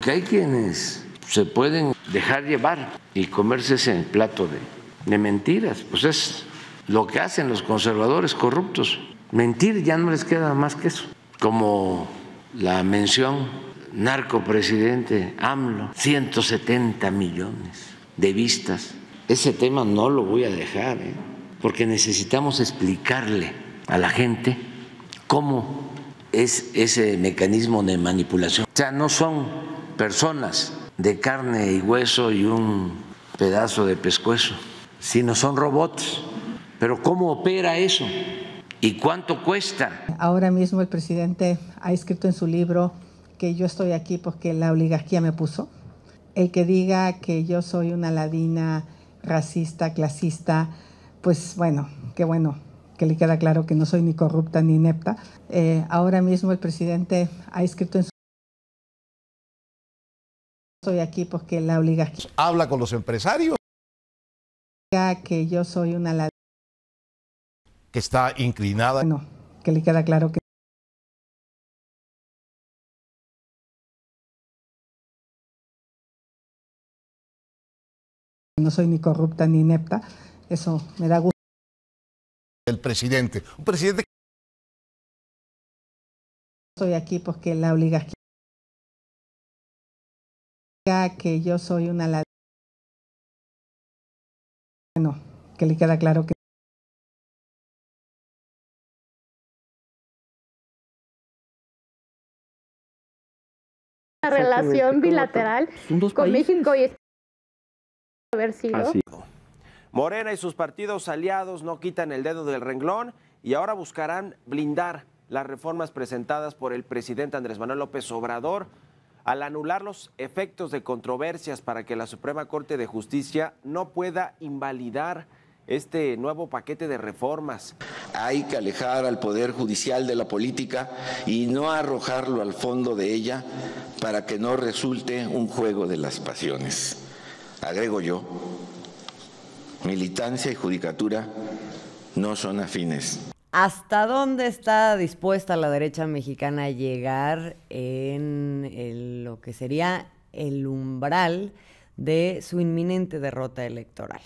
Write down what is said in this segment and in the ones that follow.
porque hay quienes se pueden dejar llevar y comerse ese plato de mentiras. Pues es lo que hacen los conservadores corruptos. Mentir, ya no les queda más que eso. Como la mención narcopresidente AMLO, 170 millones de vistas. Ese tema no lo voy a dejar, porque necesitamos explicarle a la gente cómo es ese mecanismo de manipulación. O sea, no son personas de carne y hueso y un pedazo de pescuezo, sino son robots. Pero ¿cómo opera eso? ¿Y cuánto cuesta? Ahora mismo el presidente ha escrito en su libro que yo estoy aquí porque la oligarquía me puso. El que diga que yo soy una ladina racista, clasista, pues bueno, qué bueno que le queda claro que no soy ni corrupta ni inepta. Ahora mismo el presidente ha escrito en su estoy aquí porque la oligarquía habla con los empresarios, que yo soy una ladina que está inclinada. bueno, que le queda claro que no soy ni corrupta ni inepta. Eso me da gusto. El presidente, un presidente Estoy aquí porque la oligarquía que yo soy una ladina bueno, que le queda claro que la relación bilateral con México y haber sido. Así. Morena y sus partidos aliados no quitan el dedo del renglón y ahora buscarán blindar las reformas presentadas por el presidente Andrés Manuel López Obrador al anular los efectos de controversias para que la Suprema Corte de Justicia no pueda invalidar este nuevo paquete de reformas. Hay que alejar al Poder Judicial de la política y no arrojarlo al fondo de ella para que no resulte un juego de las pasiones. Agrego yo, militancia y judicatura no son afines. ¿Hasta dónde está dispuesta la derecha mexicana a llegar en lo que sería el umbral de su inminente derrota electoral?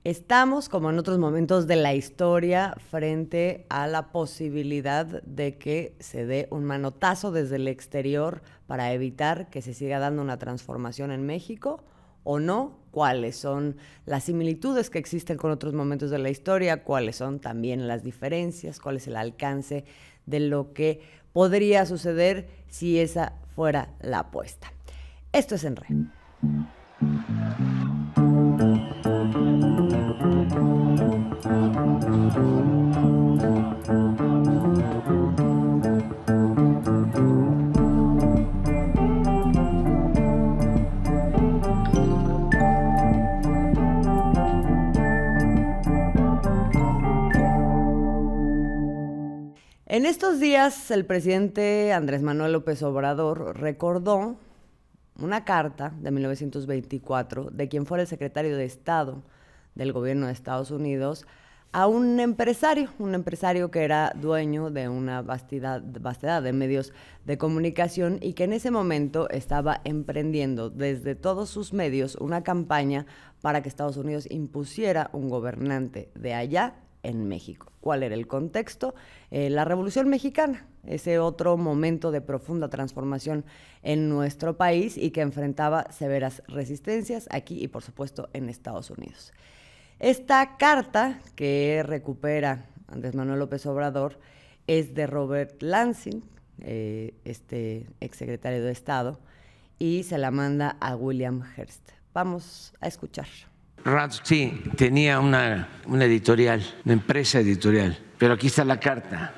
Estamos, como en otros momentos de la historia, frente a la posibilidad de que se dé un manotazo desde el exterior para evitar que se siga dando una transformación en México, o no, cuáles son las similitudes que existen con otros momentos de la historia, cuáles son también las diferencias, cuál es el alcance de lo que podría suceder si esa fuera la apuesta. Esto es En Red. En estos días, el presidente Andrés Manuel López Obrador recordó una carta de 1924 de quien fuera el secretario de Estado del gobierno de Estados Unidos a un empresario que era dueño de una vastedad de medios de comunicación y que en ese momento estaba emprendiendo desde todos sus medios una campaña para que Estados Unidos impusiera un gobernante de allá en México. ¿Cuál era el contexto? La Revolución Mexicana, ese otro momento de profunda transformación en nuestro país y que enfrentaba severas resistencias aquí y, por supuesto, en Estados Unidos. Esta carta que recupera Andrés Manuel López Obrador es de Robert Lansing, este exsecretario de Estado, y se la manda a William Hearst. Vamos a escuchar. Sí, tenía una editorial, una empresa editorial, pero aquí está la carta.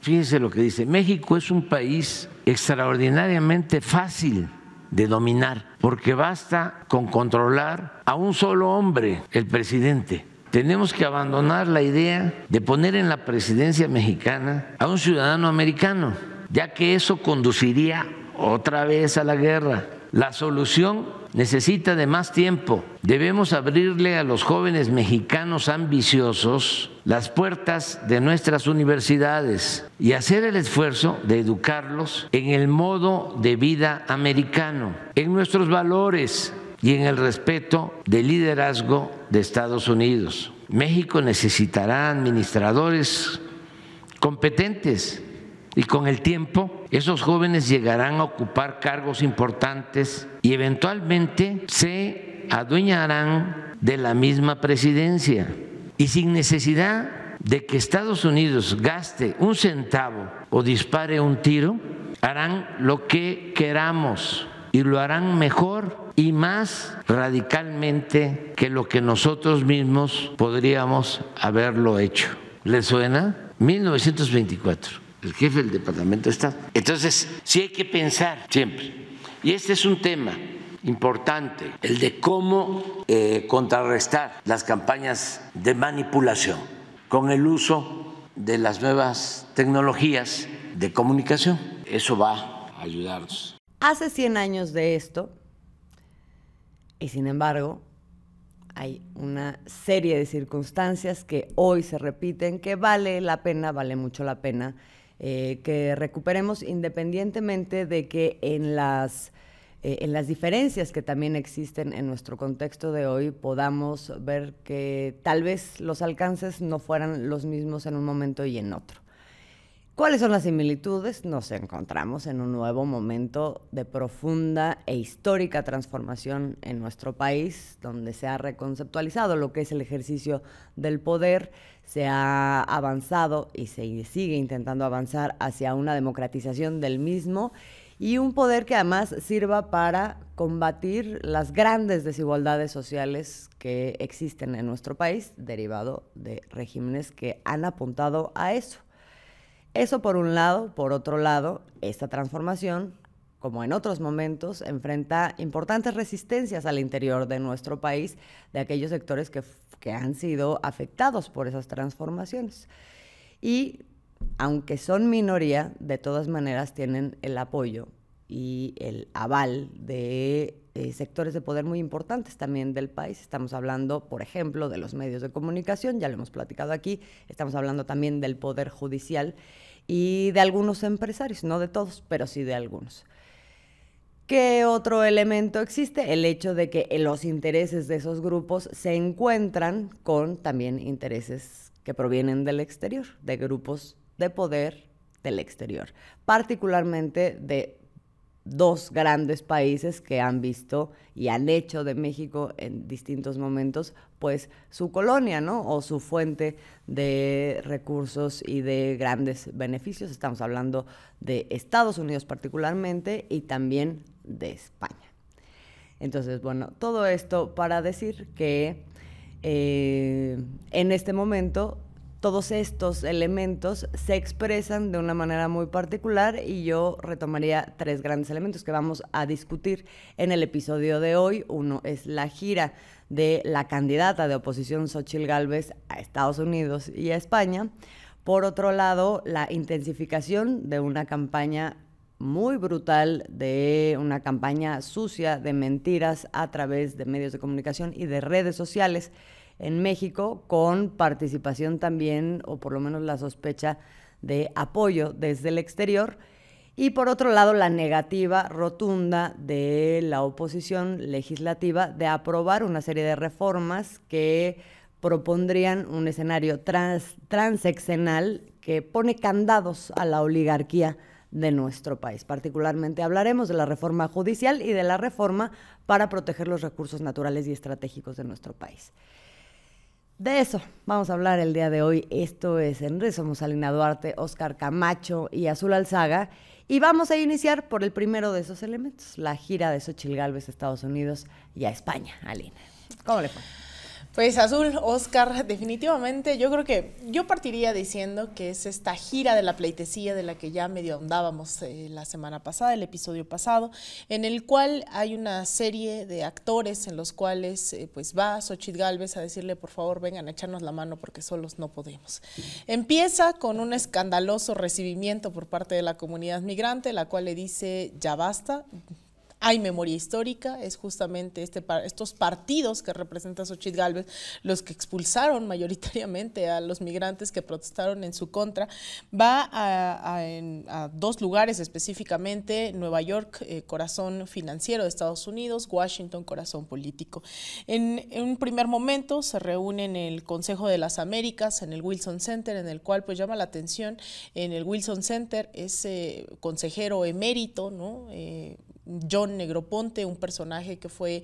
Fíjense lo que dice: México es un país extraordinariamente fácil de dominar, porque basta con controlar a un solo hombre, el presidente. Tenemos que abandonar la idea de poner en la presidencia mexicana a un ciudadano americano, ya que eso conduciría otra vez a la guerra. La solución necesita de más tiempo. Debemos abrirle a los jóvenes mexicanos ambiciosos las puertas de nuestras universidades y hacer el esfuerzo de educarlos en el modo de vida americano, en nuestros valores y en el respeto del liderazgo de Estados Unidos. México necesitará administradores competentes y con el tiempo esos jóvenes llegarán a ocupar cargos importantes y eventualmente se adueñarán de la misma presidencia y sin necesidad de que Estados Unidos gaste un centavo o dispare un tiro, harán lo que queramos y lo harán mejor y más radicalmente que lo que nosotros mismos podríamos haberlo hecho. ¿Les suena? 1924. El jefe del Departamento de Estado. Entonces, sí hay que pensar siempre. Y este es un tema importante, el de cómo contrarrestar las campañas de manipulación con el uso de las nuevas tecnologías de comunicación. Eso va a ayudarnos. Hace 100 años de esto, y sin embargo, hay una serie de circunstancias que hoy se repiten, que vale la pena, vale mucho la pena, que recuperemos, independientemente de que en las diferencias que también existen en nuestro contexto de hoy podamos ver que tal vez los alcances no fueran los mismos en un momento y en otro. ¿Cuáles son las similitudes? Nos encontramos en un nuevo momento de profunda e histórica transformación en nuestro país, donde se ha reconceptualizado lo que es el ejercicio del poder, se ha avanzado y se sigue intentando avanzar hacia una democratización del mismo y un poder que además sirva para combatir las grandes desigualdades sociales que existen en nuestro país, derivado de regímenes que han apuntado a eso. Eso por un lado. Por otro lado, esta transformación, como en otros momentos, enfrenta importantes resistencias al interior de nuestro país de aquellos sectores que han sido afectados por esas transformaciones. Y aunque son minoría, de todas maneras tienen el apoyo y el aval de sectores de poder muy importantes también del país. Estamos hablando, por ejemplo, de los medios de comunicación, ya lo hemos platicado aquí, estamos hablando también del poder judicial y de algunos empresarios, no de todos, pero sí de algunos. ¿Qué otro elemento existe? El hecho de que los intereses de esos grupos se encuentran con también intereses que provienen del exterior, de grupos de poder del exterior, particularmente de dos grandes países que han visto y han hecho de México en distintos momentos, pues, su colonia, ¿no? O su fuente de recursos y de grandes beneficios. Estamos hablando de Estados Unidos particularmente y también de España. Entonces, bueno, todo esto para decir que en este momento todos estos elementos se expresan de una manera muy particular y yo retomaría tres grandes elementos que vamos a discutir en el episodio de hoy. Uno es la gira de la candidata de oposición Xóchitl Gálvez a Estados Unidos y a España. Por otro lado, la intensificación de una campaña muy brutal, de una campaña sucia de mentiras a través de medios de comunicación y de redes sociales en México, con participación también, o por lo menos la sospecha de apoyo desde el exterior. Y por otro lado, la negativa rotunda de la oposición legislativa de aprobar una serie de reformas que propondrían un escenario transeccional que pone candados a la oligarquía de nuestro país. Particularmente hablaremos de la reforma judicial y de la reforma para proteger los recursos naturales y estratégicos de nuestro país. De eso vamos a hablar el día de hoy. Esto es En Red. Somos Alina Duarte, Óscar Camacho y Azul Alzaga. Y vamos a iniciar por el primero de esos elementos, la gira de Xóchitl Gálvez a Estados Unidos y a España. Alina, ¿cómo le fue? Pues Azul, Óscar, definitivamente yo creo que yo partiría diciendo que es esta gira de la pleitesía de la que ya medio ahondábamos la semana pasada, el episodio pasado, en el cual hay una serie de actores en los cuales pues va Xóchitl Gálvez a decirle por favor vengan a echarnos la mano porque solos no podemos. Empieza con un escandaloso recibimiento por parte de la comunidad migrante, la cual le dice ya basta. Hay memoria histórica, es justamente estos partidos que representa Xóchitl Gálvez los que expulsaron mayoritariamente a los migrantes que protestaron en su contra. Va a 2 lugares específicamente: Nueva York, corazón financiero de Estados Unidos; Washington, corazón político. En un primer momento se reúne en el Consejo de las Américas, en el Wilson Center, en el cual pues llama la atención. En el Wilson Center es consejero emérito, ¿no? John Negroponte, un personaje que fue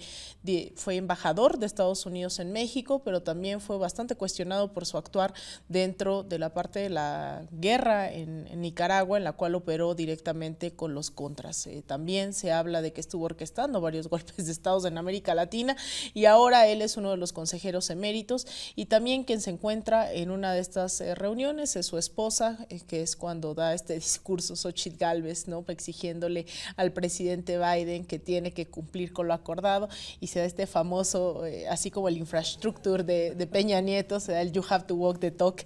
embajador de Estados Unidos en México, pero también fue bastante cuestionado por su actuar dentro de la parte de la guerra en Nicaragua, en la cual operó directamente con los contras. También se habla de que estuvo orquestando varios golpes de Estado en América Latina, y ahora él es uno de los consejeros eméritos. Y también quien se encuentra en una de estas reuniones es su esposa, que es cuando da este discurso Xóchitl Gálvez, ¿no? Exigiéndole al presidente Biden que tiene que cumplir con lo acordado, y se da este famoso, así como el infrastructure de Peña Nieto, se da el you have to walk the talk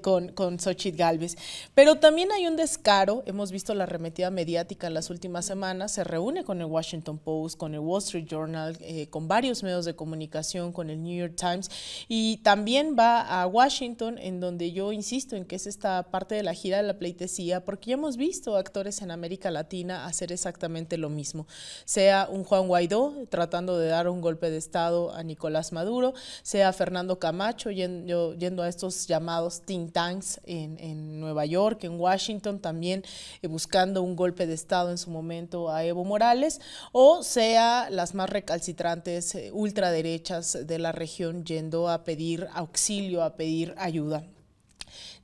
con Xóchitl Gálvez. Pero también hay un descaro, hemos visto la arremetida mediática en las últimas semanas, se reúne con el Washington Post, con el Wall Street Journal, con varios medios de comunicación, con el New York Times, y también va a Washington, en donde yo insisto en que es esta parte de la gira de la pleitesía, porque ya hemos visto actores en América Latina hacer exactamente lo mismo, sea un Juan Guaidó tratando de dar un golpe de Estado a Nicolás Maduro, sea Fernando Camacho yendo a estos llamados think tanks en Nueva York, en Washington, también buscando un golpe de Estado en su momento a Evo Morales, o sea las más recalcitrantes ultraderechas de la región yendo a pedir auxilio, a pedir ayuda.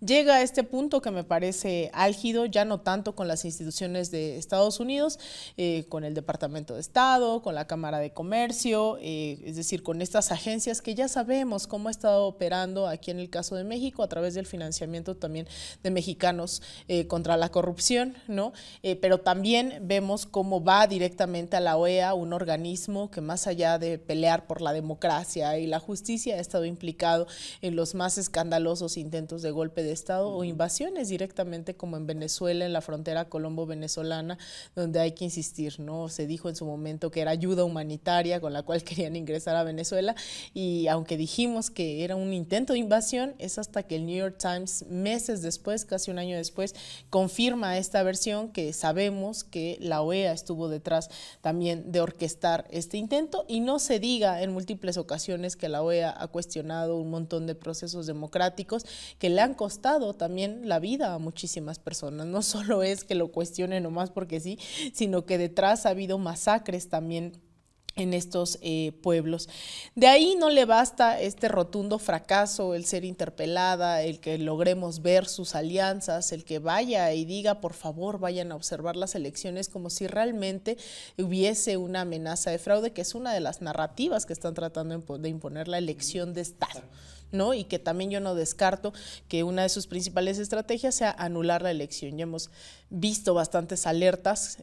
Llega a este punto que me parece álgido, ya no tanto con las instituciones de Estados Unidos, con el Departamento de Estado, con la Cámara de Comercio, es decir, con estas agencias que ya sabemos cómo ha estado operando aquí en el caso de México a través del financiamiento también de Mexicanos contra la corrupción, ¿no? Pero también vemos cómo va directamente a la OEA, un organismo que más allá de pelear por la democracia y la justicia ha estado implicado en los más escandalosos intentos de golpe de Estado o invasiones directamente, como en Venezuela, en la frontera colombo-venezolana, donde hay que insistir, ¿no? Se dijo en su momento que era ayuda humanitaria con la cual querían ingresar a Venezuela, y aunque dijimos que era un intento de invasión, es hasta que el New York Times, meses después, casi un año después, confirma esta versión, que sabemos que la OEA estuvo detrás también de orquestar este intento, y no se diga en múltiples ocasiones que la OEA ha cuestionado un montón de procesos democráticos que le han costado también la vida a muchísimas personas. No solo es que lo cuestionen nomás porque sí, sino que detrás ha habido masacres también en estos pueblos. De ahí no le basta este rotundo fracaso, el ser interpelada, el que logremos ver sus alianzas, el que vaya y diga por favor vayan a observar las elecciones, como si realmente hubiese una amenaza de fraude, que es una de las narrativas que están tratando de imponer la elección de Estado, ¿no? Y que también yo no descarto que una de sus principales estrategias sea anular la elección. Ya hemos visto bastantes alertas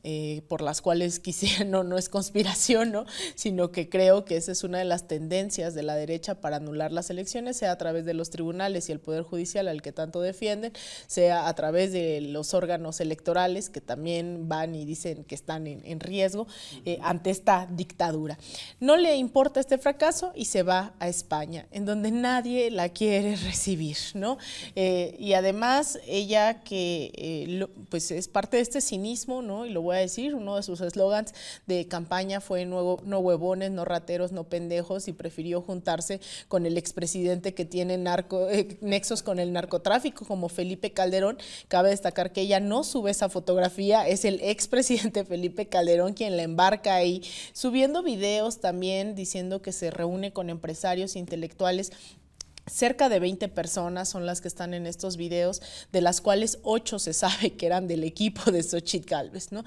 por las cuales quisiera, no es conspiración, ¿no? Sino que creo que esa es una de las tendencias de la derecha para anular las elecciones, sea a través de los tribunales y el Poder Judicial al que tanto defienden, sea a través de los órganos electorales que también van y dicen que están en riesgo ante esta dictadura. No le importa este fracaso y se va a España, en donde nadie la quiere recibir, ¿no? Y además ella que pues es parte de este cinismo, ¿no? Y lo voy a decir, uno de sus eslogans de campaña fue no huevones, no rateros, no pendejos, y prefirió juntarse con el expresidente que tiene nexos con el narcotráfico, como Felipe Calderón. Cabe destacar que ella no sube esa fotografía, es el expresidente Felipe Calderón quien la embarca ahí, subiendo videos también diciendo que se reúne con empresarios intelectuales. Cerca de 20 personas son las que están en estos videos, de las cuales 8 se sabe que eran del equipo de Xóchitl Gálvez, ¿no?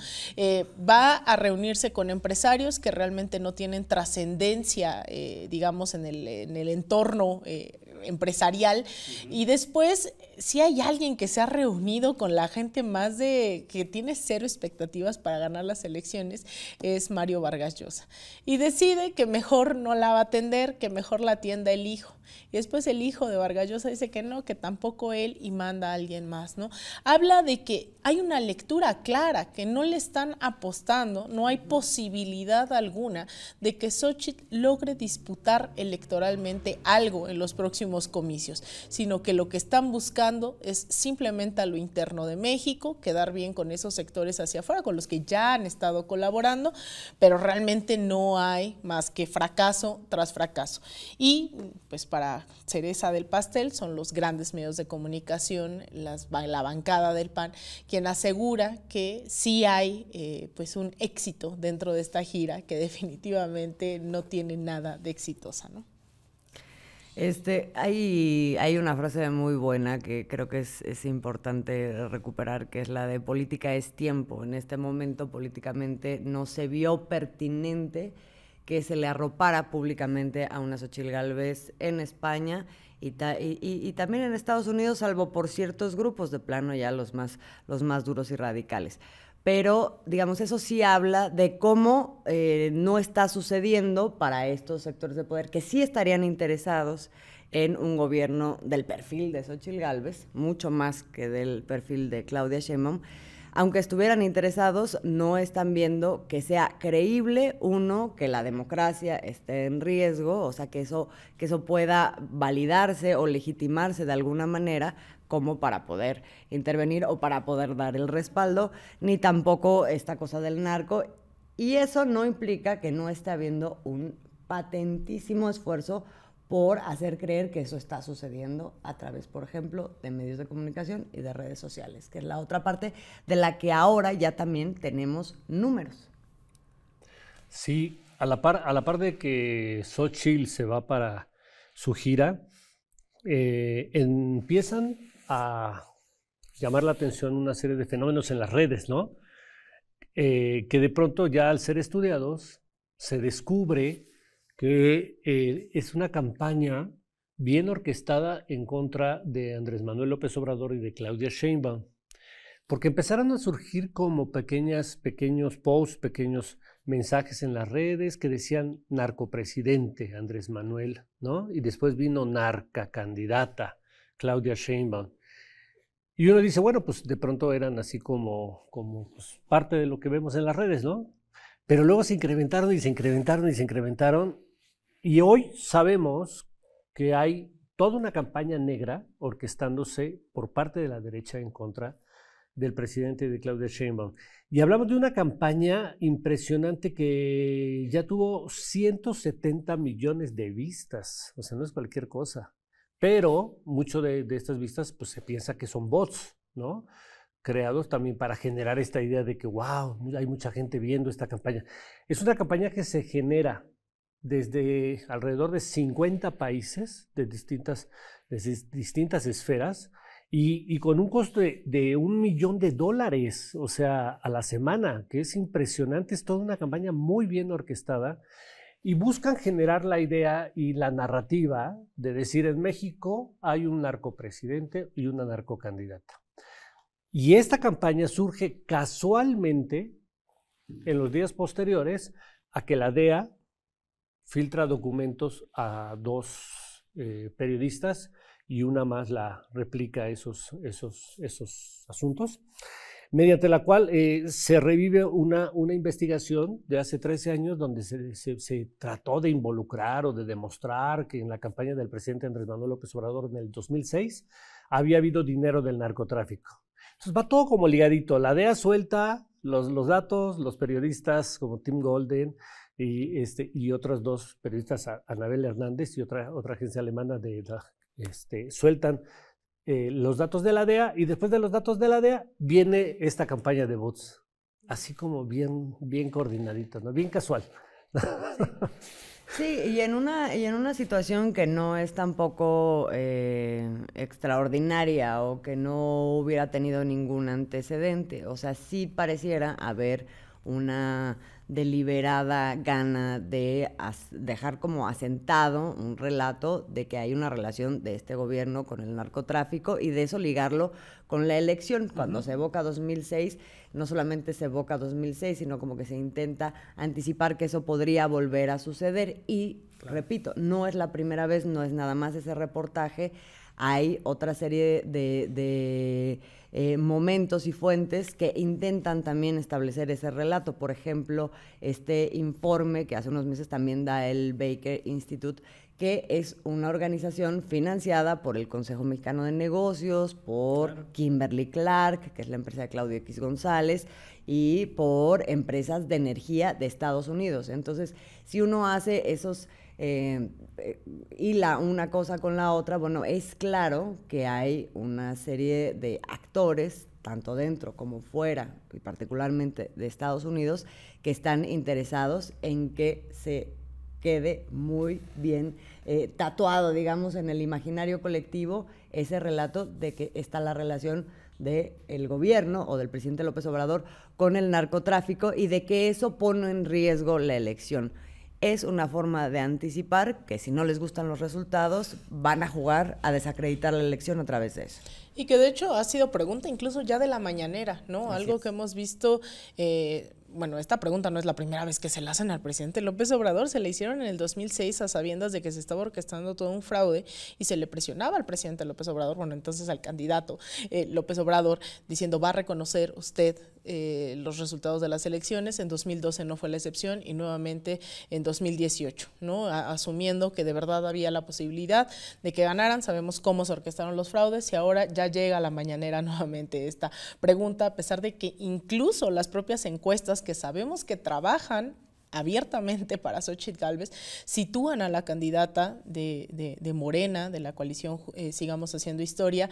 Va a reunirse con empresarios que realmente no tienen trascendencia, digamos, en el entorno empresarial. Y después, si hay alguien que se ha reunido con la gente que tiene cero expectativas para ganar las elecciones, es Mario Vargas Llosa. Y decide que mejor no la va a atender, que mejor la atienda el hijo. Y después el hijo de Vargas Llosa dice que no, que tampoco él, y manda a alguien más, ¿no? Habla de que hay una lectura clara, que no le están apostando, no hay posibilidad alguna de que Xóchitl logre disputar electoralmente algo en los próximos comicios, sino que lo que están buscando es simplemente a lo interno de México, quedar bien con esos sectores hacia afuera, con los que ya han estado colaborando, pero realmente no hay más que fracaso tras fracaso. Y pues para cereza del pastel son los grandes medios de comunicación, la bancada del PAN, quien asegura que sí hay pues un éxito dentro de esta gira, que definitivamente no tiene nada de exitosa, ¿no? Hay una frase muy buena que creo que es importante recuperar, que es la de política es tiempo. En este momento políticamente no se vio pertinente que se le arropara públicamente a una Xóchitl Gálvez en España y también en Estados Unidos, salvo por ciertos grupos, de plano ya los más duros y radicales. Pero, digamos, eso sí habla de cómo no está sucediendo para estos sectores de poder que sí estarían interesados en un gobierno del perfil de Xóchitl Gálvez, mucho más que del perfil de Claudia Sheinbaum. Aunque estuvieran interesados, no están viendo que sea creíble, uno, que la democracia esté en riesgo, o sea, que eso pueda validarse o legitimarse de alguna manera como para poder intervenir o para poder dar el respaldo, ni tampoco esta cosa del narco. Y eso no implica que no esté habiendo un patentísimo esfuerzo por hacer creer que eso está sucediendo a través, por ejemplo, de medios de comunicación y de redes sociales, que es la otra parte de la que ahora ya también tenemos números. Sí, a la par de que Xóchitl se va para su gira, empiezan a llamar la atención una serie de fenómenos en las redes, ¿no? Que de pronto ya al ser estudiados se descubre que es una campaña bien orquestada en contra de Andrés Manuel López Obrador y de Claudia Sheinbaum, porque empezaron a surgir como pequeños posts, pequeños mensajes en las redes que decían narcopresidente Andrés Manuel, ¿no? Y después vino narca candidata Claudia Sheinbaum. Y uno dice, bueno, pues de pronto eran así como pues, parte de lo que vemos en las redes, ¿no? Pero luego se incrementaron y se incrementaron y se incrementaron. Y hoy sabemos que hay toda una campaña negra orquestándose por parte de la derecha en contra del presidente de Claudia Sheinbaum. Y hablamos de una campaña impresionante que ya tuvo 170 millones de vistas. O sea, no es cualquier cosa. Pero mucho de estas vistas pues se piensa que son bots, ¿no? Creados también para generar esta idea de que, wow, hay mucha gente viendo esta campaña. Es una campaña que se genera desde alrededor de 50 países de distintas esferas y con un costo de $1 millón, o sea, a la semana, que es impresionante. Es toda una campaña muy bien orquestada y buscan generar la idea y la narrativa de decir, en México hay un narcopresidente y una narcocandidata. Y esta campaña surge casualmente en los días posteriores a que la DEA filtra documentos a 2 periodistas y una más la replica esos asuntos, mediante la cual se revive una investigación de hace 13 años donde se trató de involucrar o de demostrar que en la campaña del presidente Andrés Manuel López Obrador en el 2006 había habido dinero del narcotráfico. Entonces va todo como ligadito. La DEA suelta los datos, los periodistas como Tim Golden y otros 2 periodistas, Anabel Hernández y otra agencia alemana sueltan los datos de la DEA, y después de los datos de la DEA viene esta campaña de bots, así como bien coordinadito, ¿no? Bien casual. Sí, y en una situación que no es tampoco extraordinaria o que no hubiera tenido ningún antecedente. O sea, sí pareciera haber una deliberada gana de dejar como asentado un relato de que hay una relación de este gobierno con el narcotráfico y de eso ligarlo con la elección. Cuando se evoca 2006, no solamente se evoca 2006, sino como que se intenta anticipar que eso podría volver a suceder. Y, repito, no es la primera vez, no es nada más ese reportaje. Hay otra serie de momentos y fuentes que intentan también establecer ese relato. Por ejemplo, este informe que hace unos meses también da el Baker Institute, que es una organización financiada por el Consejo Mexicano de Negocios, por Kimberly Clark, que es la empresa de Claudio X González, y por empresas de energía de Estados Unidos. Entonces, si uno hace esos hila una cosa con la otra, bueno, es claro que hay una serie de actores, tanto dentro como fuera, y particularmente de Estados Unidos, que están interesados en que se quede muy bien tatuado, digamos, en el imaginario colectivo ese relato de que está la relación del gobierno o del presidente López Obrador con el narcotráfico y de que eso pone en riesgo la elección. Es una forma de anticipar que si no les gustan los resultados, van a jugar a desacreditar la elección a través de eso. Y que de hecho ha sido pregunta incluso ya de la mañanera, ¿no? Así algo es. Que hemos visto, bueno, esta pregunta no es la primera vez que se la hacen al presidente López Obrador, se le hicieron en el 2006 a sabiendas de que se estaba orquestando todo un fraude y se le presionaba al presidente López Obrador, bueno, entonces al candidato López Obrador, diciendo, va a reconocer usted los resultados de las elecciones. En 2012 no fue la excepción y nuevamente en 2018, ¿no? Asumiendo que de verdad había la posibilidad de que ganaran. Sabemos cómo se orquestaron los fraudes y ahora ya llega a la mañanera nuevamente esta pregunta, a pesar de que incluso las propias encuestas que sabemos que trabajan abiertamente para Xóchitl Gálvez, sitúan a la candidata de Morena, de la coalición Sigamos Haciendo Historia,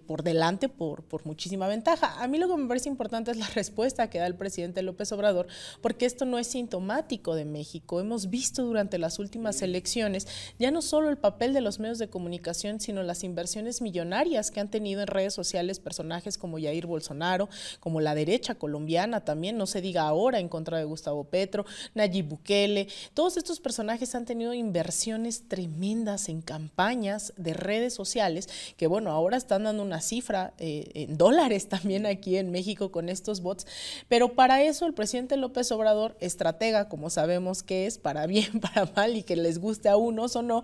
por delante por muchísima ventaja. A mí lo que me parece importante es la respuesta que da el presidente López Obrador, porque esto no es sintomático de México. Hemos visto durante las últimas elecciones ya no solo el papel de los medios de comunicación, sino las inversiones millonarias que han tenido en redes sociales personajes como Jair Bolsonaro, como la derecha colombiana también, no se diga ahora en contra de Gustavo Petro, Nayib Bukele. Todos estos personajes han tenido inversiones tremendas en campañas de redes sociales que, bueno, ahora están dando una cifra en dólares también aquí en México con estos bots, pero para eso el presidente López Obrador, estratega, como sabemos que es, para bien, para mal y que les guste a unos o no,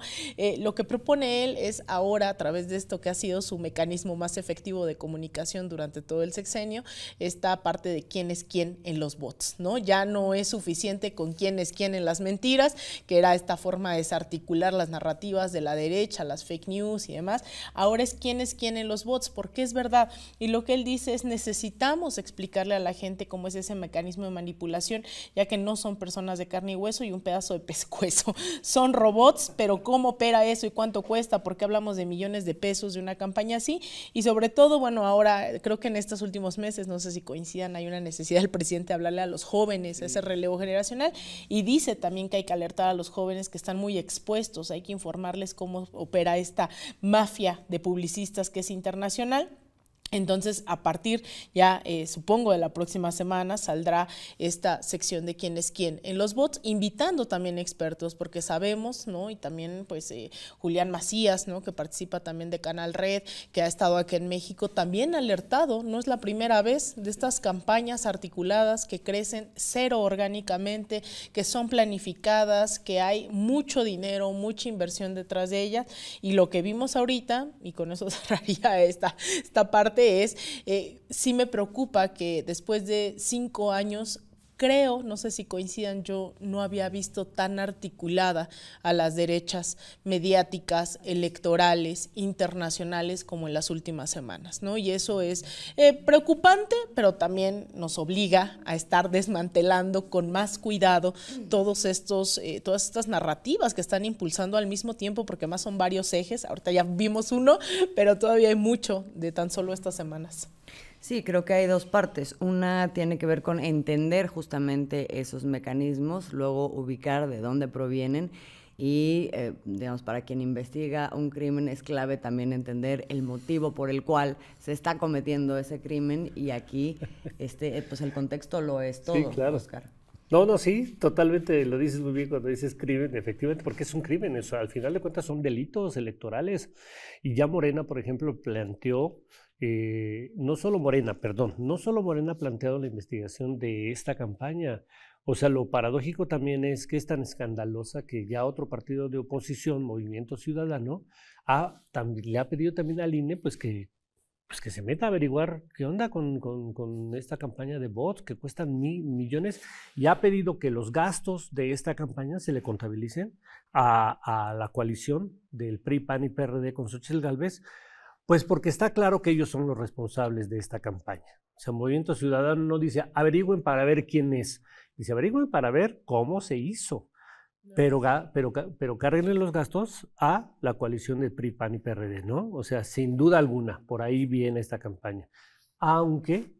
lo que propone él es ahora, a través de esto que ha sido su mecanismo más efectivo de comunicación durante todo el sexenio, esta parte de quién es quién en los bots, ¿no? Ya no es suficiente con quién es quién en las mentiras, que era esta forma de desarticular las narrativas de la derecha, las fake news y demás. Ahora es quién en los bots, porque es verdad. Y lo que él dice es, necesitamos explicarle a la gente cómo es ese mecanismo de manipulación, ya que no son personas de carne y hueso y un pedazo de pescuezo. Son robots, pero cómo opera eso y cuánto cuesta, porque hablamos de millones de pesos de una campaña así. Y sobre todo, bueno, ahora creo que en estos últimos meses, no sé si coincidan, hay una necesidad del presidente de hablarle a los jóvenes, a ese relevo generacional, y dice también que hay que alertar a los jóvenes que están muy expuestos, hay que informarles cómo opera esta mafia de publicistas que es internacional. Entonces, a partir ya, supongo, de la próxima semana saldrá esta sección de quién es quién en los bots, invitando también expertos, porque sabemos, ¿no? Y también, pues, Julián Macías, ¿no? Que participa también de Canal Red, que ha estado aquí en México, también ha alertado, no es la primera vez, de estas campañas articuladas que crecen cero orgánicamente, que son planificadas, que hay mucho dinero, mucha inversión detrás de ellas, y lo que vimos ahorita, y con eso cerraría esta parte, sí me preocupa que después de 5 años, creo, no sé si coincidan, yo no había visto tan articulada a las derechas mediáticas, electorales, internacionales como en las últimas semanas, ¿no? Y eso es preocupante, pero también nos obliga a estar desmantelando con más cuidado todas estas narrativas que están impulsando al mismo tiempo, porque más son varios ejes. Ahorita ya vimos uno, pero todavía hay mucho de tan solo estas semanas. Sí, creo que hay dos partes. Una tiene que ver con entender justamente esos mecanismos, luego ubicar de dónde provienen y, digamos, para quien investiga un crimen es clave también entender el motivo por el cual se está cometiendo ese crimen y aquí, pues el contexto lo es todo, sí, claro. Oscar. No, sí, totalmente lo dices muy bien cuando dices crimen, efectivamente, porque es un crimen, eso, al final de cuentas son delitos electorales. Y ya Morena, por ejemplo, planteó, no solo Morena ha planteado la investigación de esta campaña. O sea, lo paradójico también es que es tan escandalosa que ya otro partido de oposición, Movimiento Ciudadano, le ha pedido también al INE pues que se meta a averiguar qué onda con esta campaña de bots que cuestan millones, y ha pedido que los gastos de esta campaña se le contabilicen a la coalición del PRI, PAN y PRD con Xóchitl Gálvez, pues porque está claro que ellos son los responsables de esta campaña. O sea, Movimiento Ciudadano no dice averigüen para ver quién es, dice averigüen para ver cómo se hizo. Pero cárguenle los gastos a la coalición de PRI, PAN y PRD, ¿no? O sea, sin duda alguna, por ahí viene esta campaña. Aunque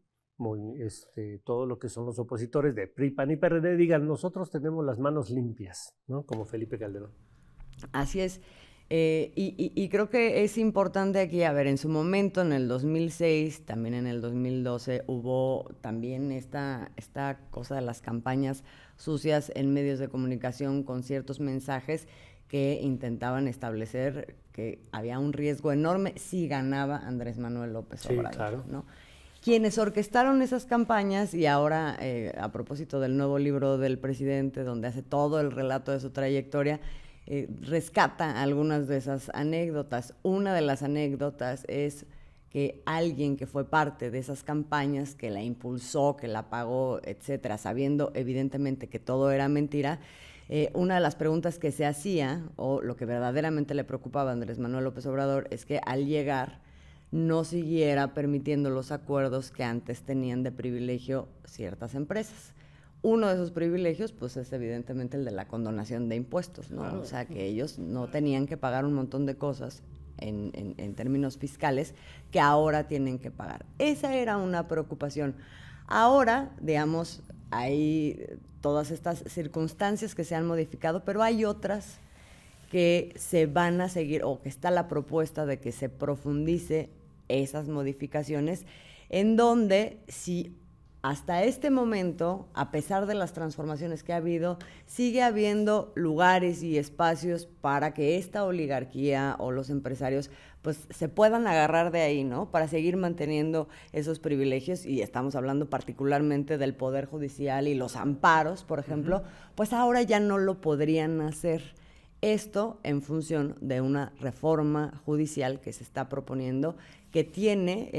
todo lo que son los opositores de PRI, PAN y PRD digan, nosotros tenemos las manos limpias, ¿no? Como Felipe Calderón. Así es. Y creo que es importante aquí, a ver, en su momento, en el 2006, también en el 2012, hubo también esta cosa de las campañas sucias en medios de comunicación con ciertos mensajes que intentaban establecer que había un riesgo enorme si ganaba Andrés Manuel López Obrador. Sí, claro. ¿No? Quienes orquestaron esas campañas, y ahora a propósito del nuevo libro del presidente, donde hace todo el relato de su trayectoria, rescata algunas de esas anécdotas. Una de las anécdotas es que alguien que fue parte de esas campañas, que la impulsó, que la pagó, etcétera, sabiendo evidentemente que todo era mentira, una de las preguntas que se hacía, o lo que verdaderamente le preocupaba a Andrés Manuel López Obrador, es que al llegar no siguiera permitiendo los acuerdos que antes tenían de privilegio ciertas empresas. Uno de esos privilegios, pues, es evidentemente el de la condonación de impuestos, ¿no? Claro. O sea, que ellos no tenían que pagar un montón de cosas en términos fiscales que ahora tienen que pagar. Esa era una preocupación. Ahora, digamos, hay todas estas circunstancias que se han modificado, pero hay otras que se van a seguir, o que está la propuesta de que se profundice esas modificaciones, en donde si hasta este momento, a pesar de las transformaciones que ha habido, sigue habiendo lugares y espacios para que esta oligarquía o los empresarios pues se puedan agarrar de ahí, ¿no? Para seguir manteniendo esos privilegios, y estamos hablando particularmente del Poder Judicial y los amparos, por ejemplo, pues ahora ya no lo podrían hacer. Esto en función de una reforma judicial que se está proponiendo, que tiene,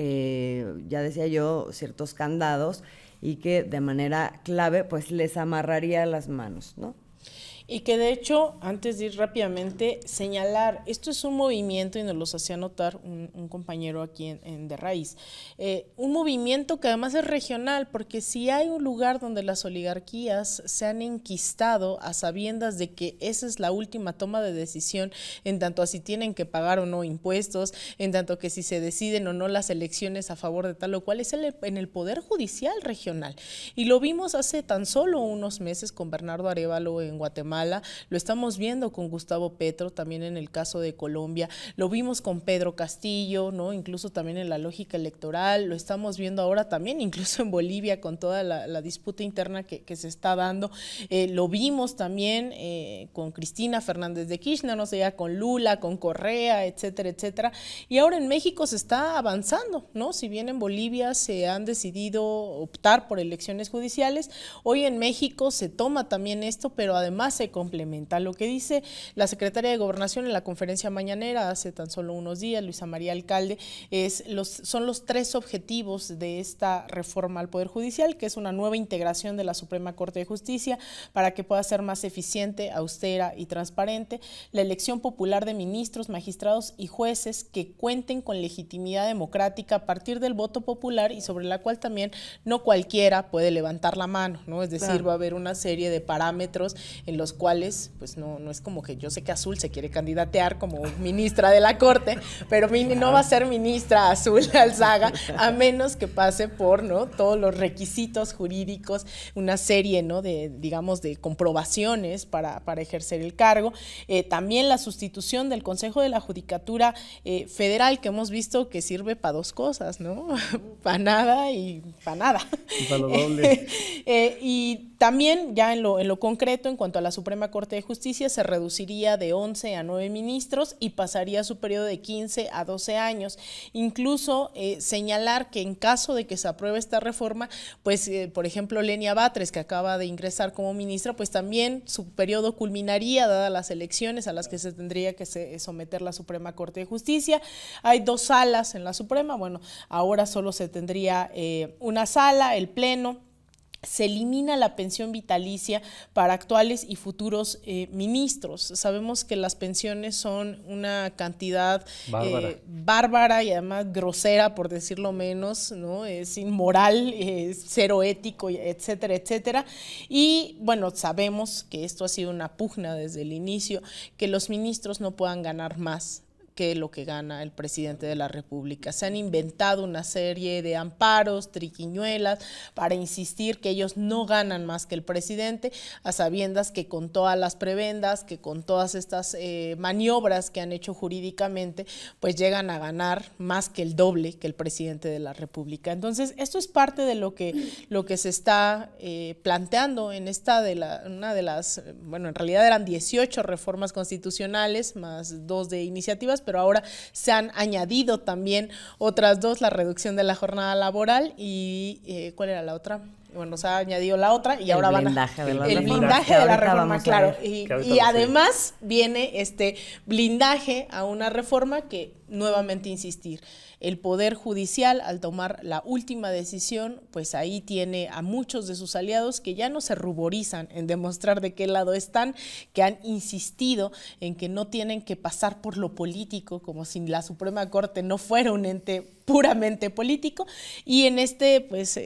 ya decía yo, ciertos candados, y que de manera clave pues les amarraría las manos, ¿no? Y que de hecho, antes de ir rápidamente, señalar, esto es un movimiento, y nos los hacía notar un compañero aquí en De Raíz, un movimiento que además es regional, porque si hay un lugar donde las oligarquías se han enquistado a sabiendas de que esa es la última toma de decisión, en tanto a si tienen que pagar o no impuestos, en tanto que si se deciden o no las elecciones a favor de tal o cual, es en el Poder Judicial regional. Y lo vimos hace tan solo unos meses con Bernardo Arévalo en Guatemala, lo estamos viendo con Gustavo Petro también en el caso de Colombia, lo vimos con Pedro Castillo, ¿no? Incluso también en la lógica electoral, lo estamos viendo ahora también incluso en Bolivia con toda la disputa interna que se está dando, lo vimos también con Cristina Fernández de Kirchner, no sé, ya con Lula, con Correa, etcétera, etcétera, y ahora en México se está avanzando, ¿no? Si bien en Bolivia se han decidido optar por elecciones judiciales, hoy en México se toma también esto, pero además se complementa. Lo que dice la secretaria de Gobernación en la conferencia mañanera hace tan solo unos días, Luisa María Alcalde, son los 3 objetivos de esta reforma al Poder Judicial, que es una nueva integración de la Suprema Corte de Justicia para que pueda ser más eficiente, austera y transparente, la elección popular de ministros, magistrados y jueces que cuenten con legitimidad democrática a partir del voto popular, y sobre la cual también no cualquiera puede levantar la mano, ¿no? Es decir, claro, va a haber una serie de parámetros en los cuales, pues no es como que yo sé que Azul se quiere candidatear como ministra de la Corte, pero no va a ser ministra Azul Alzaga, a menos que pase por, ¿no?, todos los requisitos jurídicos, una serie, ¿no?, de, digamos, de comprobaciones para ejercer el cargo. También la sustitución del Consejo de la Judicatura Federal, que hemos visto que sirve para dos cosas, ¿no? Para nada y para nada. Y para lo doble. Y también, ya en lo concreto, en cuanto a la Suprema Corte de Justicia, se reduciría de 11 a 9 ministros y pasaría su periodo de 15 a 12 años. Incluso señalar que en caso de que se apruebe esta reforma, pues, por ejemplo, Lenia Batres, que acaba de ingresar como ministra, pues también su periodo culminaría, dadas las elecciones a las que se tendría que someter la Suprema Corte de Justicia. Hay 2 salas en la Suprema, bueno, ahora solo se tendría una sala, el Pleno. Se elimina la pensión vitalicia para actuales y futuros ministros. Sabemos que las pensiones son una cantidad bárbara y además grosera, por decirlo menos, ¿no? Es inmoral, cero ético, etcétera, etcétera. Y bueno, sabemos que esto ha sido una pugna desde el inicio, que los ministros no puedan ganar más que lo que gana el presidente de la República. Se han inventado una serie de amparos, triquiñuelas, para insistir que ellos no ganan más que el presidente, a sabiendas que con todas las prebendas, que con todas estas maniobras que han hecho jurídicamente, pues llegan a ganar más que el doble que el presidente de la República. Entonces, esto es parte de lo que se está planteando en una de las, bueno, en realidad eran 18 reformas constitucionales, más 2 de iniciativas, pero ahora se han añadido también otras 2, la reducción de la jornada laboral y ¿cuál era la otra? Bueno, se ha añadido la otra y ahora van a... El blindaje de la reforma, claro. Y además viene este blindaje a una reforma que, nuevamente insistir, el Poder Judicial, al tomar la última decisión, pues ahí tiene a muchos de sus aliados que ya no se ruborizan en demostrar de qué lado están, que han insistido en que no tienen que pasar por lo político, como si la Suprema Corte no fuera un ente puramente político. Y en pues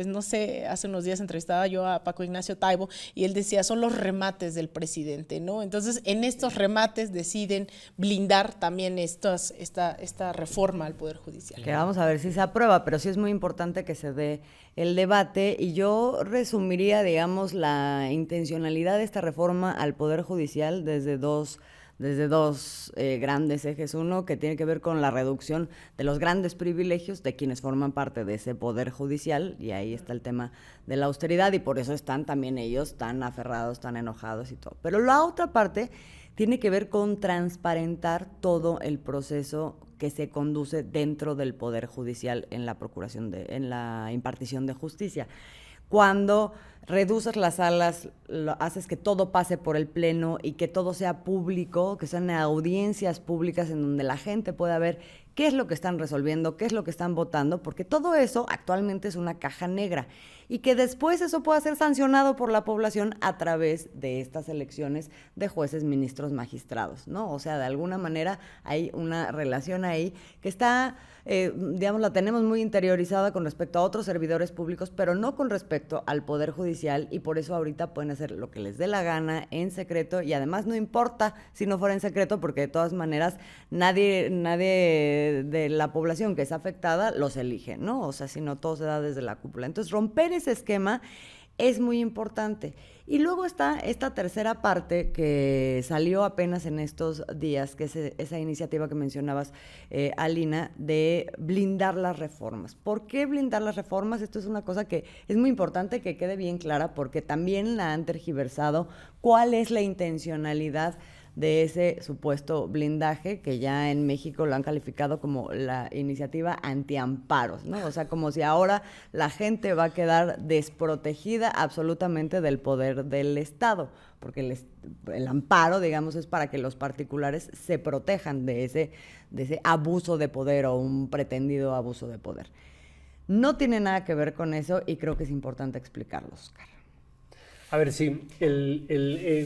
no sé, hace unos días entrevistaba yo a Paco Ignacio Taibo y él decía, son los remates del presidente, ¿no? Entonces, en estos remates deciden blindar también esta reforma al Poder Judicial. Que vamos a ver si se aprueba, pero sí es muy importante que se dé el debate, y yo resumiría, digamos, la intencionalidad de esta reforma al Poder Judicial desde dos grandes ejes. Uno, que tiene que ver con la reducción de los grandes privilegios de quienes forman parte de ese Poder Judicial, y ahí está el tema de la austeridad, y por eso están también ellos tan aferrados, tan enojados y todo. Pero la otra parte tiene que ver con transparentar todo el proceso que se conduce dentro del Poder Judicial en la impartición de justicia. Cuando reduces las salas, haces que todo pase por el Pleno y que todo sea público, que sean audiencias públicas en donde la gente pueda ver qué es lo que están resolviendo, qué es lo que están votando, porque todo eso actualmente es una caja negra, y que después eso pueda ser sancionado por la población a través de estas elecciones de jueces, ministros, magistrados, ¿no? O sea, de alguna manera hay una relación ahí que está, digamos, la tenemos muy interiorizada con respecto a otros servidores públicos, pero no con respecto al Poder Judicial, y por eso ahorita pueden hacer lo que les dé la gana en secreto, y además no importa si no fuera en secreto, porque de todas maneras nadie de la población que es afectada los elige, ¿no? O sea, si no, todo se da desde la cúpula. Entonces, romper ese esquema es muy importante. Y luego está esta tercera parte que salió apenas en estos días, que es esa iniciativa que mencionabas, Alina, de blindar las reformas. ¿Por qué blindar las reformas? Esto es una cosa que es muy importante que quede bien clara, porque también la han tergiversado. ¿Cuál es la intencionalidad de ese supuesto blindaje, que ya en México lo han calificado como la iniciativa antiamparos, ¿no? O sea, como si ahora la gente va a quedar desprotegida absolutamente del poder del Estado, porque el amparo, digamos, es para que los particulares se protejan de ese abuso de poder o un pretendido abuso de poder. No tiene nada que ver con eso, y creo que es importante explicarlo, Oscar. A ver, sí,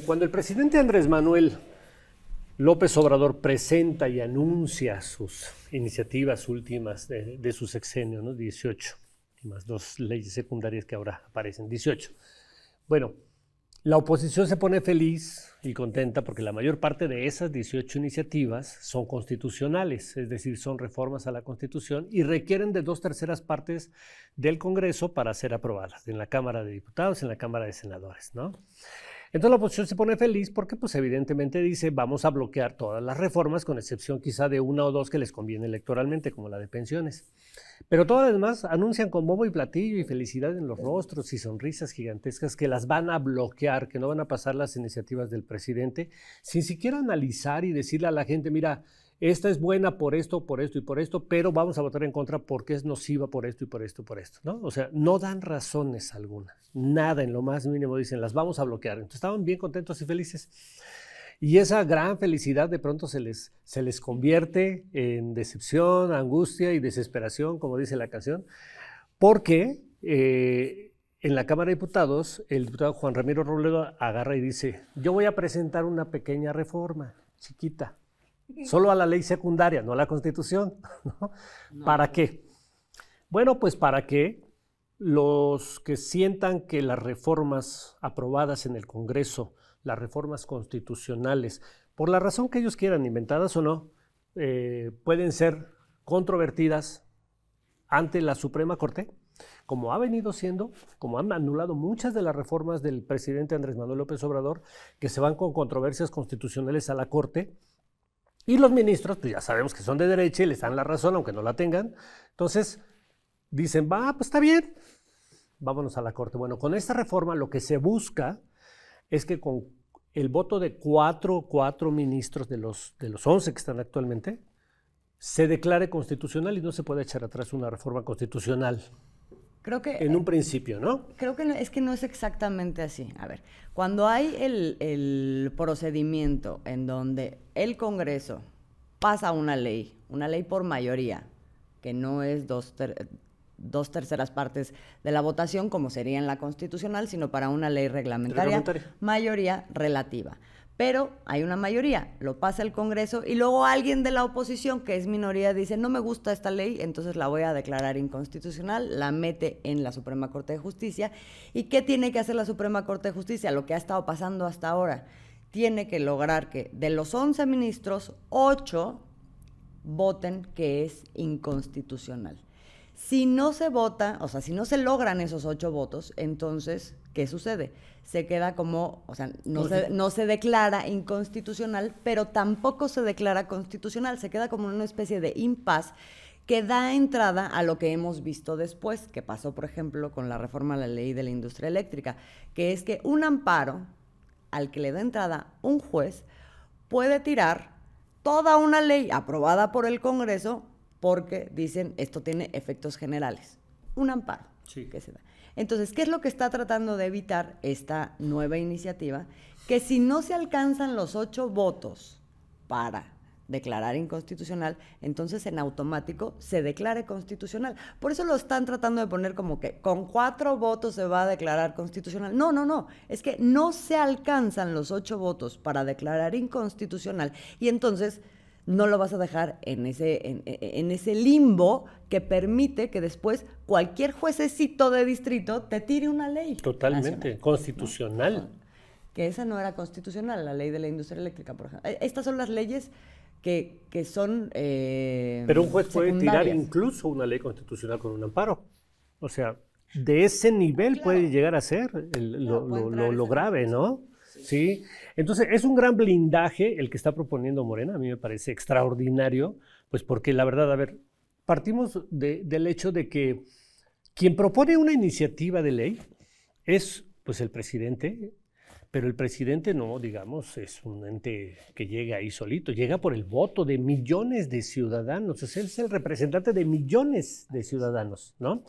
cuando el presidente Andrés Manuel López Obrador presenta y anuncia sus iniciativas últimas de su sexenio, ¿no? 18, y más 2 leyes secundarias que ahora aparecen, 18. Bueno, La oposición se pone feliz y contenta porque la mayor parte de esas 18 iniciativas son constitucionales, es decir, son reformas a la Constitución y requieren de 2/3 partes del Congreso para ser aprobadas, en la Cámara de Diputados, en la Cámara de Senadores, ¿no? Entonces la oposición se pone feliz porque pues evidentemente dice vamos a bloquear todas las reformas con excepción quizá de una o dos que les conviene electoralmente, como la de pensiones. Pero todas las demás anuncian con bombo y platillo y felicidad en los rostros y sonrisas gigantescas que las van a bloquear, que no van a pasar las iniciativas del presidente, sin siquiera analizar y decirle a la gente, mira, esta es buena por esto y por esto, pero vamos a votar en contra porque es nociva por esto y por esto y por esto, ¿no? O sea, no dan razones algunas, nada en lo más mínimo dicen, las vamos a bloquear. Entonces estaban bien contentos y felices. Y esa gran felicidad de pronto se les convierte en decepción, angustia y desesperación, como dice la canción, porque en la Cámara de Diputados el diputado Juan Ramiro Robledo agarra y dice, yo voy a presentar una pequeña reforma, chiquita, solo a la ley secundaria, no a la Constitución, ¿no? ¿Para qué? Bueno, pues para que los que sientan que las reformas aprobadas en el Congreso, las reformas constitucionales, por la razón que ellos quieran, inventadas o no, pueden ser controvertidas ante la Suprema Corte, como ha venido siendo, como han anulado muchas de las reformas del presidente Andrés Manuel López Obrador, que se van con controversias constitucionales a la Corte, y los ministros, pues ya sabemos que son de derecha y les dan la razón, aunque no la tengan, entonces dicen, va, pues está bien, vámonos a la Corte. Bueno, con esta reforma lo que se busca es que con el voto de cuatro ministros de los 11 que están actualmente, se declare constitucional y no se puede echar atrás una reforma constitucional. Creo que en un principio, ¿no? Creo que no es exactamente así. A ver, cuando hay el procedimiento en donde el Congreso pasa una ley por mayoría, que no es 2/3 partes de la votación, como sería en la constitucional, sino para una ley reglamentaria. Mayoría relativa. Pero hay una mayoría, lo pasa el Congreso y luego alguien de la oposición, que es minoría, dice, no me gusta esta ley, entonces la voy a declarar inconstitucional, la mete en la Suprema Corte de Justicia. ¿Y qué tiene que hacer la Suprema Corte de Justicia? Lo que ha estado pasando hasta ahora. Tiene que lograr que de los 11 ministros, 8 voten que es inconstitucional. Si no se vota, o sea, si no se logran esos 8 votos, entonces, ¿qué sucede? Se queda como, o sea, no se declara inconstitucional, pero tampoco se declara constitucional. Se queda como una especie de impasse que da entrada a lo que hemos visto después, que pasó, por ejemplo, con la reforma a la ley de la industria eléctrica, que es que un amparo al que le da entrada un juez puede tirar toda una ley aprobada por el Congreso porque dicen esto tiene efectos generales. Un amparo que se da. Entonces, ¿qué es lo que está tratando de evitar esta nueva iniciativa? Que si no se alcanzan los 8 votos para declarar inconstitucional, entonces en automático se declare constitucional. Por eso lo están tratando de poner como que con 4 votos se va a declarar constitucional. No, es que no se alcanzan los 8 votos para declarar inconstitucional y entonces no lo vas a dejar en ese limbo que permite que después cualquier juececito de distrito te tire una ley. Totalmente, nacional, constitucional. ¿no? Que esa no era constitucional, la ley de la industria eléctrica, por ejemplo. Estas son las leyes que son pero un juez puede tirar incluso una ley constitucional con un amparo. O sea, de ese nivel puede llegar a ser lo grave, ¿no? Sí, entonces es un gran blindaje el que está proponiendo Morena, a mí me parece extraordinario, pues porque la verdad, a ver, partimos del hecho de que quien propone una iniciativa de ley es pues el presidente, pero el presidente no, digamos, es un ente que llega ahí solito, llega por el voto de millones de ciudadanos, o sea, él es el representante de millones de ciudadanos, ¿no?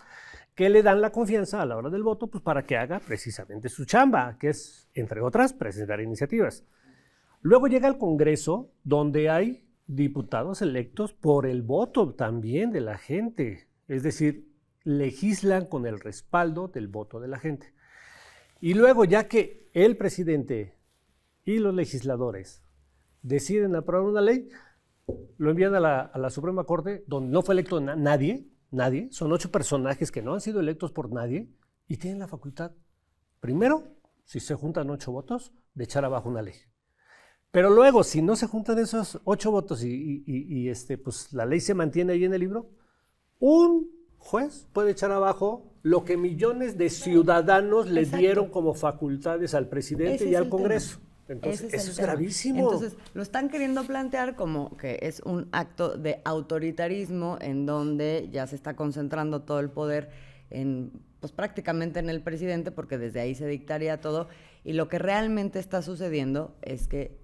Que le dan la confianza a la hora del voto pues para que haga precisamente su chamba, que es, entre otras, presentar iniciativas. Luego llega al Congreso, donde hay diputados electos por el voto también de la gente, es decir, legislan con el respaldo del voto de la gente. Y luego, ya que el presidente y los legisladores deciden aprobar una ley, lo envían a la Suprema Corte, donde no fue electo nadie, son 8 personajes que no han sido electos por nadie y tienen la facultad, primero, si se juntan 8 votos, de echar abajo una ley. Pero luego, si no se juntan esos 8 votos pues la ley se mantiene ahí en el libro, un juez puede echar abajo lo que millones de ciudadanos le dieron como facultades al presidente y al Congreso. Entonces, eso es gravísimo. Entonces, lo están queriendo plantear como que es un acto de autoritarismo en donde ya se está concentrando todo el poder pues prácticamente en el presidente, porque desde ahí se dictaría todo. Y lo que realmente está sucediendo es que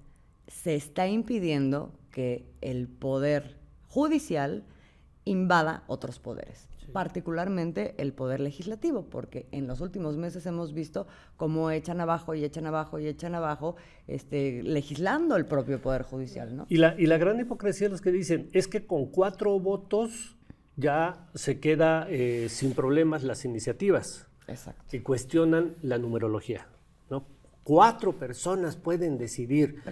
se está impidiendo que el poder judicial invada otros poderes, particularmente el poder legislativo, porque en los últimos meses hemos visto cómo echan abajo y echan abajo y echan abajo, legislando el propio poder judicial, ¿no? Y la gran hipocresía de los que dicen es que con 4 votos ya se queda sin problemas las iniciativas. Exacto. Y cuestionan la numerología, ¿no? 4 personas pueden decidir.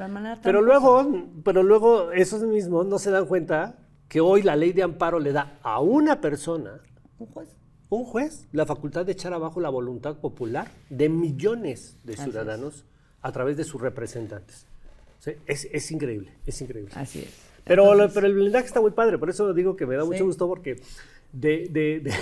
Pero luego esos mismos no se dan cuenta que hoy la ley de amparo le da a una persona, un juez, la facultad de echar abajo la voluntad popular de millones de ciudadanos a través de sus representantes. ¿Sí? Es increíble, es increíble. Así es. Pero el blindaje está muy padre, por eso digo que me da mucho gusto, porque de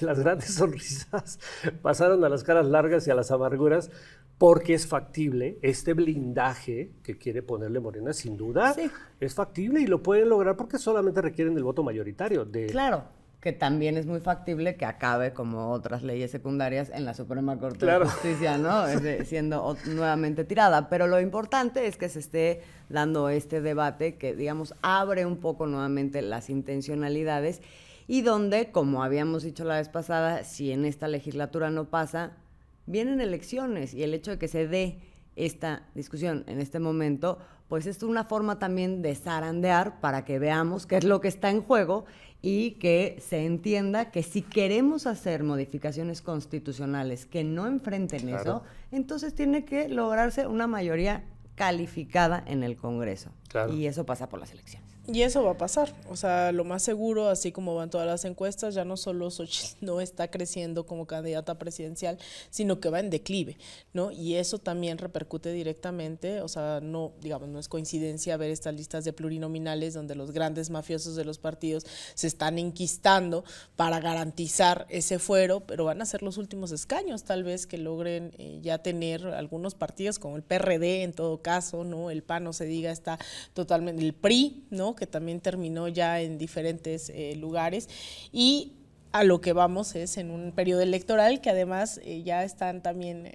las grandes sonrisas pasaron a las caras largas y a las amarguras, porque es factible. Este blindaje que quiere ponerle Morena, sin duda, es factible y lo pueden lograr porque solamente requieren del voto mayoritario. Claro, que también es muy factible que acabe como otras leyes secundarias en la Suprema Corte de Justicia, ¿no? Siendo nuevamente tirada. Pero lo importante es que se esté dando este debate que, digamos, abre un poco nuevamente las intencionalidades y donde, como habíamos dicho la vez pasada, si en esta legislatura no pasa, vienen elecciones, y el hecho de que se dé esta discusión en este momento, pues es una forma también de zarandear para que veamos qué es lo que está en juego y que se entienda que si queremos hacer modificaciones constitucionales que no enfrenten eso, entonces tiene que lograrse una mayoría calificada en el Congreso. Y eso pasa por las elecciones. Y eso va a pasar, o sea, lo más seguro, así como van todas las encuestas, ya no solo Xochitl no está creciendo como candidata presidencial, sino que va en declive, ¿no? Y eso también repercute directamente, o sea, no, digamos, no es coincidencia ver estas listas de plurinominales donde los grandes mafiosos de los partidos se están enquistando para garantizar ese fuero, pero van a ser los últimos escaños, tal vez, que logren ya tener algunos partidos, como el PRD en todo caso, ¿no? El PAN, no se diga, está totalmente, el PRI, ¿no? Que también terminó ya en diferentes lugares, y a lo que vamos es en un periodo electoral que además ya están también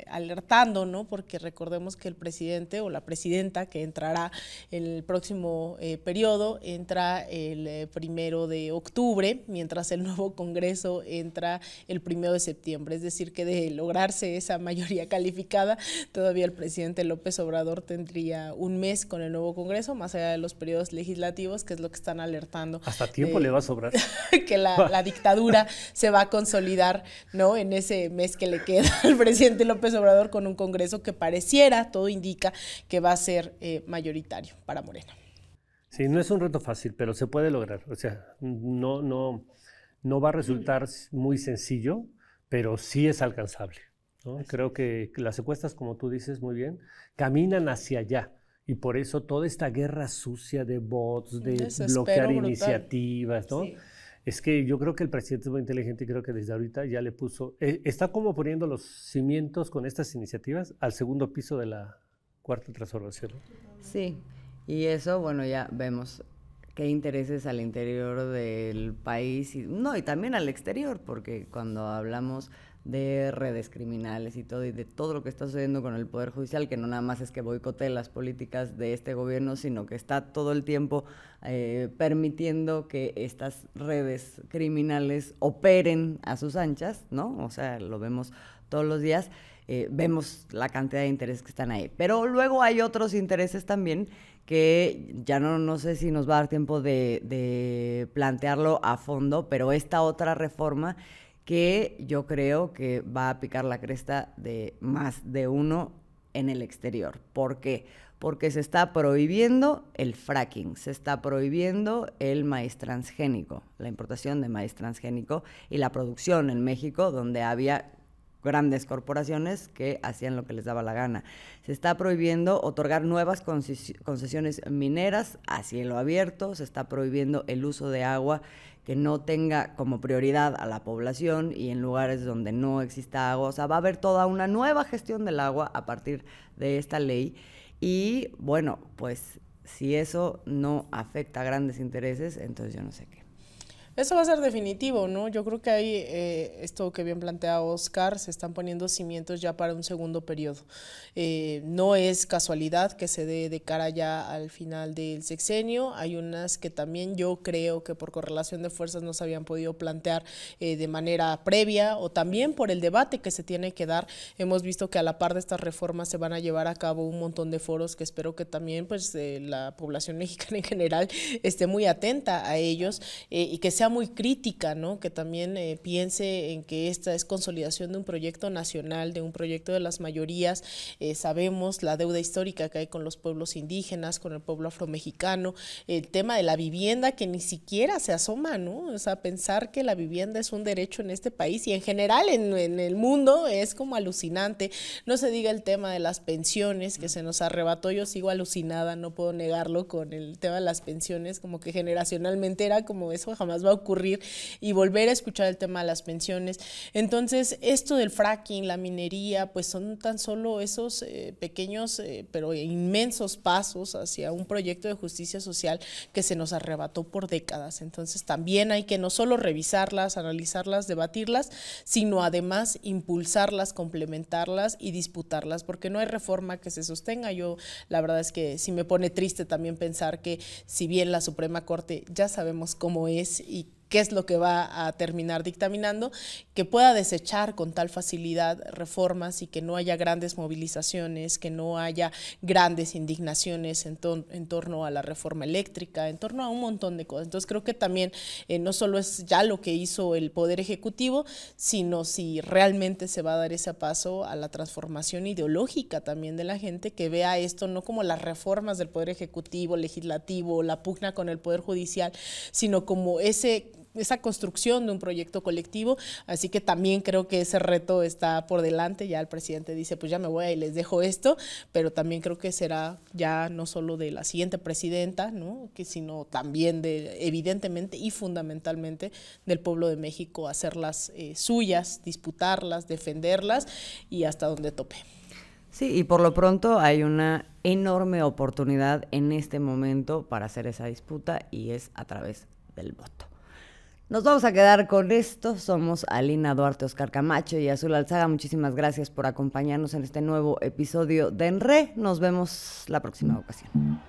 alertando, ¿no? Porque recordemos que el presidente o la presidenta que entrará el próximo periodo entra el 1 de octubre, mientras el nuevo Congreso entra el 1 de septiembre, es decir que de lograrse esa mayoría calificada, todavía el presidente López Obrador tendría un mes con el nuevo Congreso, más allá de los periodos legislativos, que es lo que están alertando. Hasta tiempo le va a sobrar. Que la dictadura se va a consolidar, ¿no? En ese mes que le queda al presidente López Obrador, con un Congreso que pareciera, todo indica, que va a ser mayoritario para Morena. Sí, no es un reto fácil, pero se puede lograr. O sea, no va a resultar muy sencillo, pero sí es alcanzable, ¿no? Creo que las encuestas, como tú dices muy bien, caminan hacia allá. Y por eso toda esta guerra sucia de bots, de bloquear iniciativas, ¿no? Sí. Es que yo creo que el presidente es muy inteligente y creo que desde ahorita ya le puso, está como poniendo los cimientos con estas iniciativas al segundo piso de la cuarta transformación. Sí, y eso, bueno, ya vemos qué intereses al interior del país y también al exterior, porque cuando hablamos de redes criminales y de todo lo que está sucediendo con el Poder Judicial, que no nada más es que boicotee las políticas de este gobierno, sino que está todo el tiempo permitiendo que estas redes criminales operen a sus anchas, ¿no? O sea, lo vemos todos los días, vemos la cantidad de intereses que están ahí. Pero luego hay otros intereses también que ya no sé si nos va a dar tiempo de plantearlo a fondo, pero esta otra reforma que yo creo que va a picar la cresta de más de uno en el exterior. ¿Por qué? Porque se está prohibiendo el fracking, se está prohibiendo el maíz transgénico, la importación de maíz transgénico y la producción en México, donde había grandes corporaciones que hacían lo que les daba la gana. Se está prohibiendo otorgar nuevas concesiones mineras a cielo abierto, se está prohibiendo el uso de agua que no tenga como prioridad a la población y en lugares donde no exista agua. O sea, va a haber toda una nueva gestión del agua a partir de esta ley. Y bueno, pues si eso no afecta a grandes intereses, entonces yo no sé qué. Eso va a ser definitivo, ¿no? Yo creo que ahí, esto que bien plantea Oscar, se están poniendo cimientos ya para un segundo periodo. No es casualidad que se dé de cara ya al final del sexenio. Hay unas que también yo creo que por correlación de fuerzas no se habían podido plantear de manera previa, o también por el debate que se tiene que dar. Hemos visto que a la par de estas reformas se van a llevar a cabo un montón de foros que espero que también pues la población mexicana en general esté muy atenta a ellos y que sea muy crítica, ¿no? Que también piense en que esta es consolidación de un proyecto nacional, de un proyecto de las mayorías. Sabemos la deuda histórica que hay con los pueblos indígenas, con el pueblo afromexicano, el tema de la vivienda que ni siquiera se asoma, ¿no? O sea, pensar que la vivienda es un derecho en este país y en general en el mundo es como alucinante. No se diga el tema de las pensiones que se nos arrebató. Yo sigo alucinada, no puedo negarlo, con el tema de las pensiones, como que generacionalmente era como eso jamás va a ocurrir, y volver a escuchar el tema de las pensiones. Entonces, esto del fracking, la minería, pues son tan solo esos pequeños pero inmensos pasos hacia un proyecto de justicia social que se nos arrebató por décadas. Entonces, también hay que no solo revisarlas, analizarlas, debatirlas, sino además impulsarlas, complementarlas y disputarlas, porque no hay reforma que se sostenga. Yo, la verdad es que sí me pone triste también pensar que, si bien la Suprema Corte ya sabemos cómo es y qué es lo que va a terminar dictaminando, que pueda desechar con tal facilidad reformas y que no haya grandes movilizaciones, que no haya grandes indignaciones en torno a la reforma eléctrica, en torno a un montón de cosas. Entonces creo que también no solo es ya lo que hizo el Poder Ejecutivo, sino si realmente se va a dar ese paso a la transformación ideológica también de la gente, que vea esto no como las reformas del Poder Ejecutivo, Legislativo, la pugna con el Poder Judicial, sino como esa construcción de un proyecto colectivo. Así que también creo que ese reto está por delante. Ya el presidente dice, pues ya me voy y les dejo esto, pero también creo que será ya no solo de la siguiente presidenta, ¿no? Sino también evidentemente y fundamentalmente del pueblo de México, hacerlas suyas, disputarlas, defenderlas y hasta donde tope. Sí, y por lo pronto hay una enorme oportunidad en este momento para hacer esa disputa, y es a través del voto. Nos vamos a quedar con esto. Somos Alina Duarte, Oscar Camacho y Azul Alzaga. Muchísimas gracias por acompañarnos en este nuevo episodio de En Re. Nos vemos la próxima ocasión.